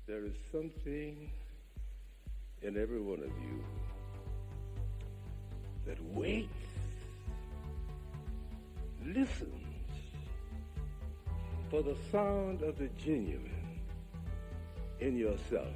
There is something in every one of you that waits, listens for the sound of the genuine in yourself.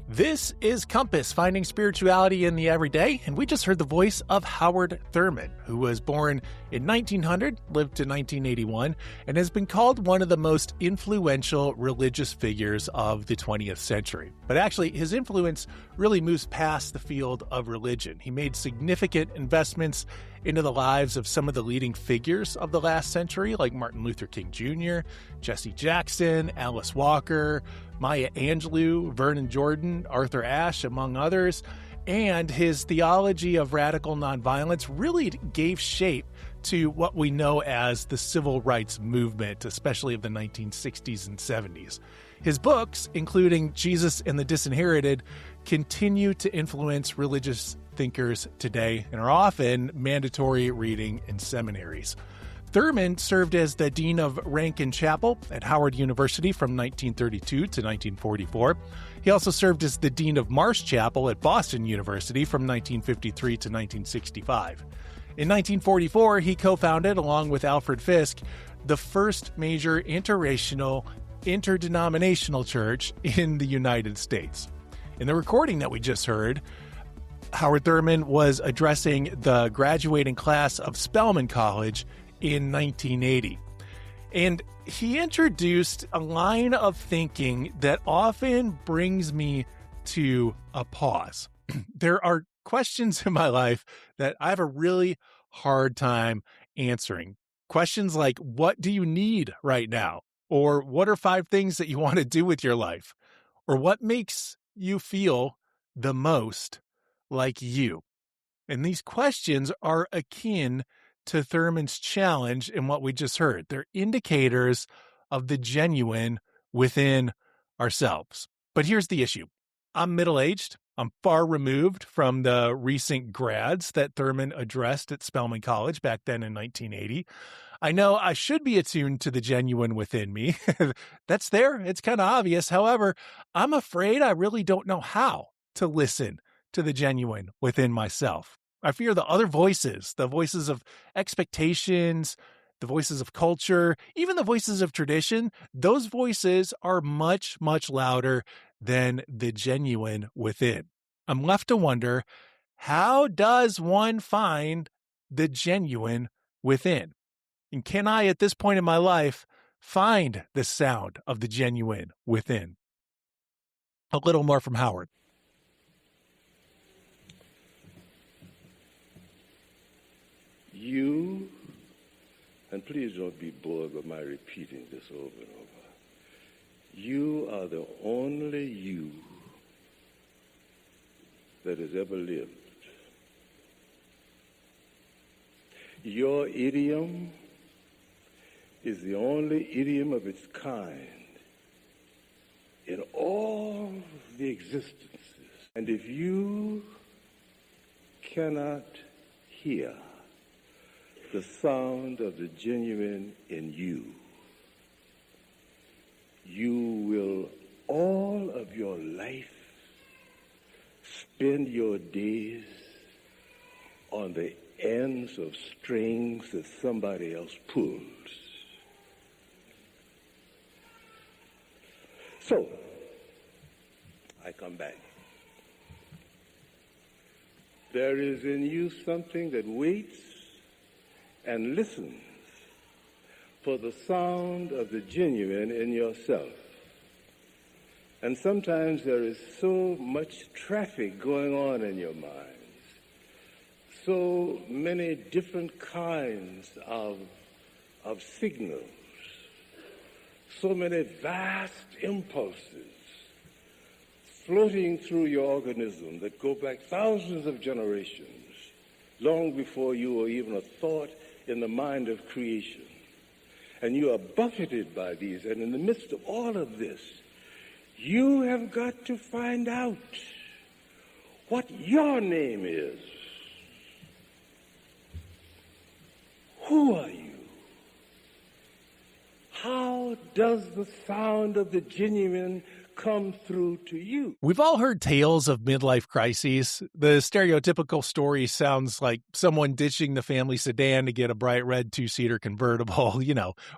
This is Compass, Finding Spirituality in the Everyday, and we just heard the voice of Howard Thurman, who was born in 1900, lived to 1981, and has been called one of the most influential religious figures of the 20th century. But actually, his influence really moves past the field of religion. He made significant investments into the lives of some of the leading figures of the last century, like Martin Luther King Jr., Jesse Jackson, Alice Walker, Maya Angelou, Vernon Jordan, Arthur Ashe, among others. And his theology of radical nonviolence really gave shape to what we know as the civil rights movement, especially of the 1960s and 70s. His books, including Jesus and the Disinherited, continue to influence religious thinkers today and are often mandatory reading in seminaries. Thurman served as the dean of Rankin Chapel at Howard University from 1932 to 1944. He also served as the dean of Marsh Chapel at Boston University from 1953 to 1965. In 1944, he co-founded, along with Alfred Fisk, the first major interracial, interdenominational church in the United States. In the recording that we just heard, Howard Thurman was addressing the graduating class of Spelman College in 1980. And he introduced a line of thinking that often brings me to a pause. There are questions in my life that I have a really hard time answering. Questions like, what do you need right now? Or what are 5 things that you want to do with your life? Or what makes you feel the most like you? And these questions are akin to Thurman's challenge in what we just heard. They're indicators of the genuine within ourselves. But here's the issue. I'm middle-aged. I'm far removed from the recent grads that Thurman addressed at Spelman College back then in 1980. I know I should be attuned to the genuine within me. That's there. It's kind of obvious. However, I'm afraid I really don't know how to listen to the genuine within myself. I fear the other voices, the voices of expectations, the voices of culture, even the voices of tradition. Those voices are much, much louder than the genuine within. I'm left to wonder, how does one find the genuine within? And can I, at this point in my life, find the sound of the genuine within? A little more from Howard. You, and please don't be bored by my repeating this over and over, you are the only you that has ever lived. Your idiom is the only idiom of its kind in all the existences. And if you cannot hear the sound of the genuine in you, you will all of your life spend your days on the ends of strings that somebody else pulls. So, I come back. There is in you something that waits and listens for the sound of the genuine in yourself. And sometimes there is so much traffic going on in your minds, so many different kinds of signals, so many vast impulses floating through your organism that go back thousands of generations, long before you were even a thought in the mind of creation. And you are buffeted by these, and in the midst of all of this, you have got to find out what your name is. Who are you? how does the sound of the genuine come through to you? We've all heard tales of midlife crises. The stereotypical story sounds like someone ditching the family sedan to get a bright red two-seater convertible,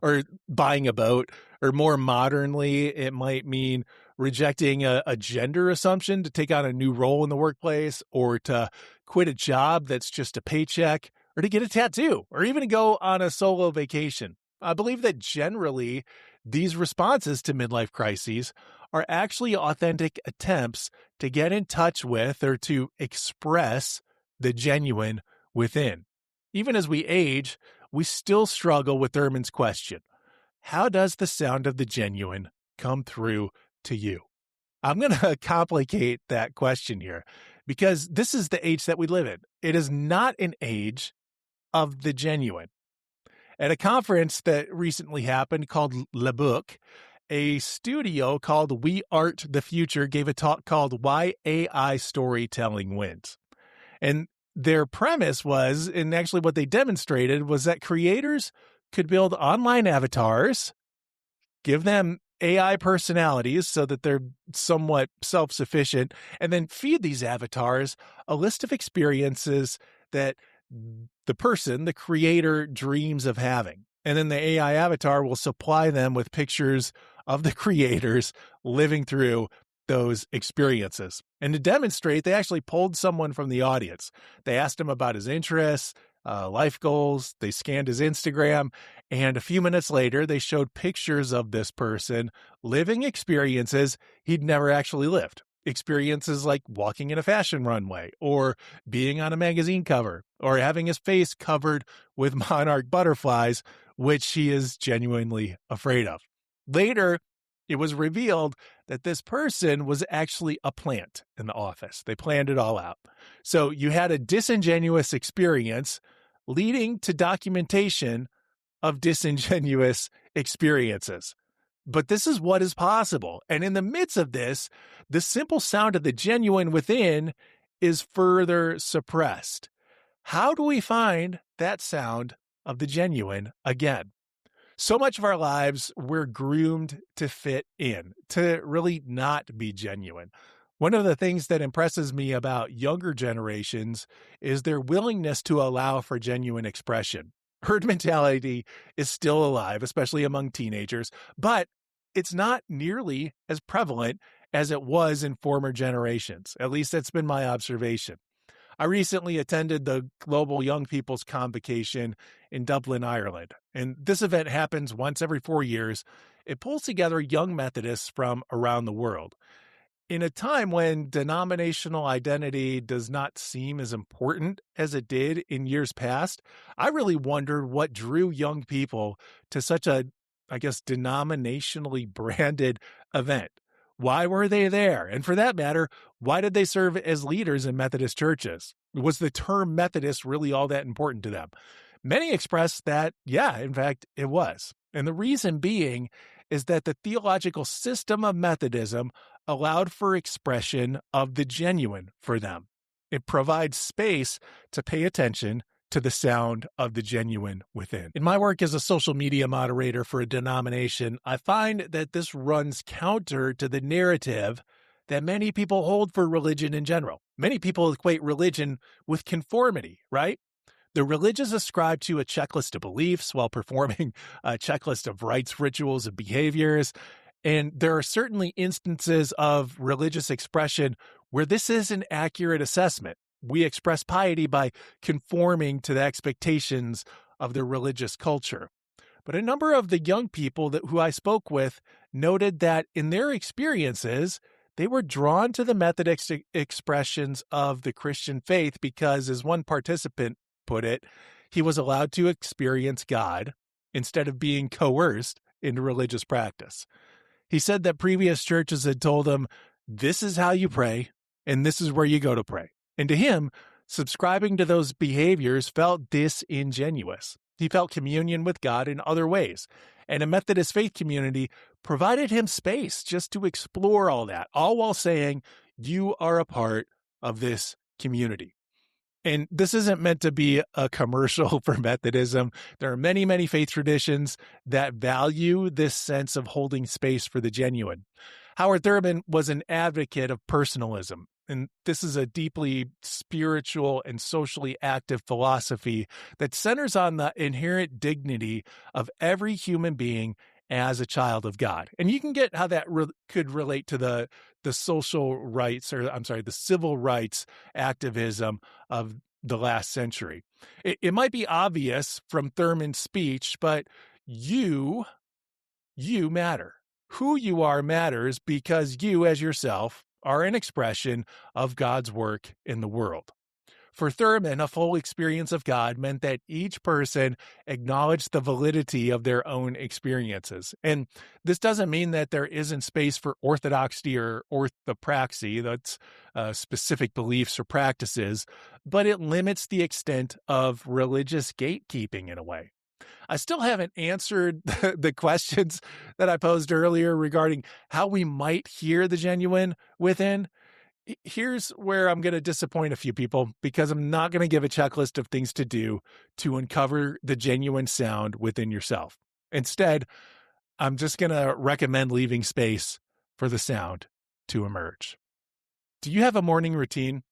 or buying a boat. Or more modernly, it might mean rejecting a gender assumption to take on a new role in the workplace, or to quit a job that's just a paycheck, or to get a tattoo, or even to go on a solo vacation. I believe that generally these responses to midlife crises are actually authentic attempts to get in touch with or to express the genuine within. Even as we age, we still struggle with Thurman's question: how does the sound of the genuine come through to you? I'm going to complicate that question here because this is the age that we live in. It is not an age of the genuine. At a conference that recently happened called Le Book, a studio called We Art the Future gave a talk called Why AI Storytelling Wins. And their premise was, and actually what they demonstrated, was that creators could build online avatars, give them AI personalities so that they're somewhat self-sufficient, and then feed these avatars a list of experiences that the person, the creator, dreams of having. And then the AI avatar will supply them with pictures of the creators living through those experiences. And to demonstrate, they actually pulled someone from the audience. They asked him about his interests, life goals. They scanned his Instagram. And a few minutes later, they showed pictures of this person living experiences he'd never actually lived. Experiences like walking in a fashion runway, or being on a magazine cover, or having his face covered with monarch butterflies, which he is genuinely afraid of. Later, it was revealed that this person was actually a plant in the office. They planned it all out. So you had a disingenuous experience leading to documentation of disingenuous experiences. But this is what is possible. And in the midst of this, the simple sound of the genuine within is further suppressed. How do we find that sound of the genuine again? So much of our lives, we're groomed to fit in, to really not be genuine. One of the things that impresses me about younger generations is their willingness to allow for genuine expression. Herd mentality is still alive, especially among teenagers, but it's not nearly as prevalent as it was in former generations. At least that's been my observation. I recently attended the Global Young People's Convocation in Dublin, Ireland, and this event happens once every 4 years. It pulls together young Methodists from around the world. In a time when denominational identity does not seem as important as it did in years past, I really wondered what drew young people to such a, denominationally branded event. Why were they there? And for that matter, why did they serve as leaders in Methodist churches? Was the term Methodist really all that important to them? Many expressed that, yeah, in fact, it was. And the reason being is that the theological system of Methodism allowed for expression of the genuine for them. It provides space to pay attention to the sound of the genuine within. In my work as a social media moderator for a denomination, I find that this runs counter to the narrative that many people hold for religion in general. Many people equate religion with conformity, right? The religious ascribe to a checklist of beliefs while performing a checklist of rites, rituals, and behaviors. And there are certainly instances of religious expression where this is an accurate assessment. We express piety by conforming to the expectations of the religious culture. But a number of the young people who I spoke with noted that in their experiences, they were drawn to the Methodist expressions of the Christian faith because, as one participant put it, he was allowed to experience God instead of being coerced into religious practice. He said that previous churches had told him, this is how you pray, and this is where you go to pray. And to him, subscribing to those behaviors felt disingenuous. He felt communion with God in other ways. And a Methodist faith community provided him space just to explore all that, all while saying, you are a part of this community. And this isn't meant to be a commercial for Methodism. There are many, many faith traditions that value this sense of holding space for the genuine. Howard Thurman was an advocate of personalism, and this is a deeply spiritual and socially active philosophy that centers on the inherent dignity of every human being as a child of God. And you can get how that could relate to the social rights, the civil rights activism of the last century. It might be obvious from Thurman's speech, but you matter. Who you are matters because you, as yourself, are an expression of God's work in the world. For Thurman, a full experience of God meant that each person acknowledged the validity of their own experiences. And this doesn't mean that there isn't space for orthodoxy or orthopraxy, that's specific beliefs or practices, but it limits the extent of religious gatekeeping in a way. I still haven't answered the questions that I posed earlier regarding how we might hear the genuine within. Here's where I'm going to disappoint a few people because I'm not going to give a checklist of things to do to uncover the genuine sound within yourself. Instead, I'm just going to recommend leaving space for the sound to emerge. Do you have a morning routine?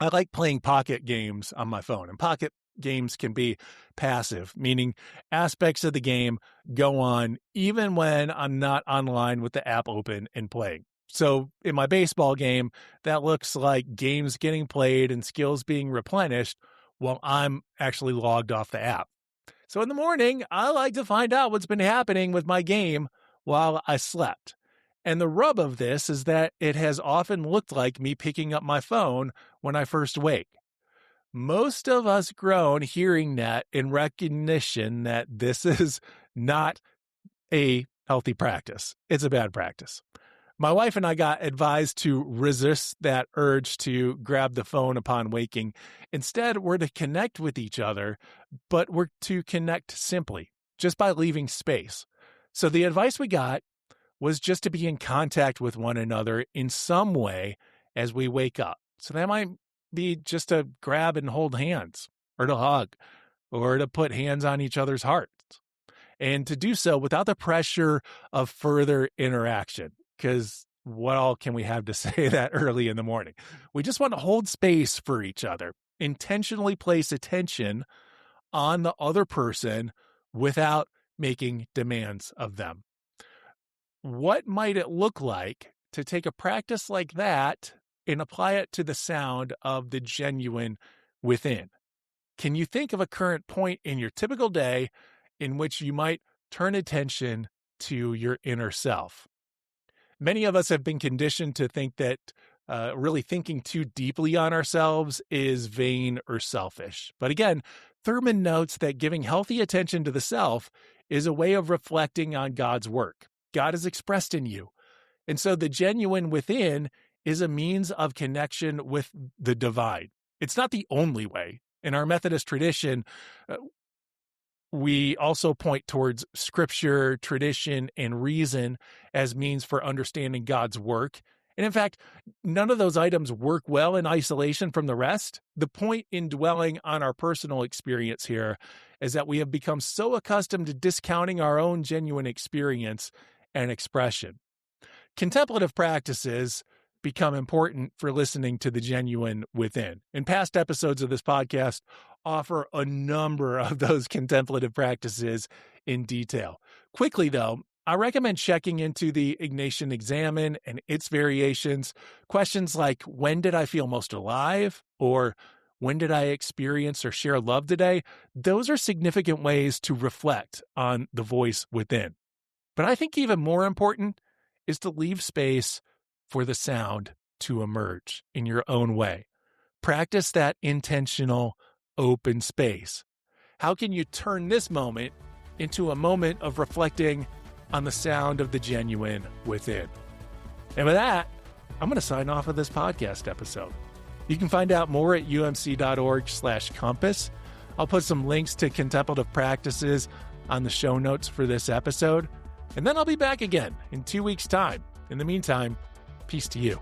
I like playing pocket games on my phone, and pocket games can be passive, meaning aspects of the game go on even when I'm not online with the app open and playing. So in my baseball game, that looks like games getting played and skills being replenished while I'm actually logged off the app. So in the morning, I like to find out what's been happening with my game while I slept. And the rub of this is that it has often looked like me picking up my phone when I first wake. Most of us grown hearing that in recognition that this is not a healthy practice. It's a bad practice. My wife and I got advised to resist that urge to grab the phone upon waking. Instead, we're to connect with each other, but we're to connect simply, just by leaving space. So the advice we got was just to be in contact with one another in some way as we wake up. So that might be just to grab and hold hands, or to hug, or to put hands on each other's hearts. And to do so without the pressure of further interaction. Because what all can we have to say that early in the morning? We just want to hold space for each other, intentionally place attention on the other person without making demands of them. What might it look like to take a practice like that and apply it to the sound of the genuine within? Can you think of a current point in your typical day in which you might turn attention to your inner self? Many of us have been conditioned to think that really thinking too deeply on ourselves is vain or selfish. But again, Thurman notes that giving healthy attention to the self is a way of reflecting on God's work. God is expressed in you. And so the genuine within is a means of connection with the divine. It's not the only way. In our Methodist tradition, we also point towards scripture, tradition, and reason as means for understanding God's work. And in fact, none of those items work well in isolation from the rest. The point in dwelling on our personal experience here is that we have become so accustomed to discounting our own genuine experience and expression. Contemplative practices become important for listening to the genuine within. And past episodes of this podcast offer a number of those contemplative practices in detail. Quickly, though, I recommend checking into the Ignatian Examen and its variations. Questions like, when did I feel most alive? Or when did I experience or share love today? Those are significant ways to reflect on the voice within. But I think even more important is to leave space for the sound to emerge in your own way. Practice that intentional open space. How can you turn this moment into a moment of reflecting on the sound of the genuine within? And with that, I'm going to sign off of this podcast episode. You can find out more at umc.org/compass. I'll put some links to contemplative practices on the show notes for this episode. And then I'll be back again in 2 weeks' time. In the meantime, peace to you.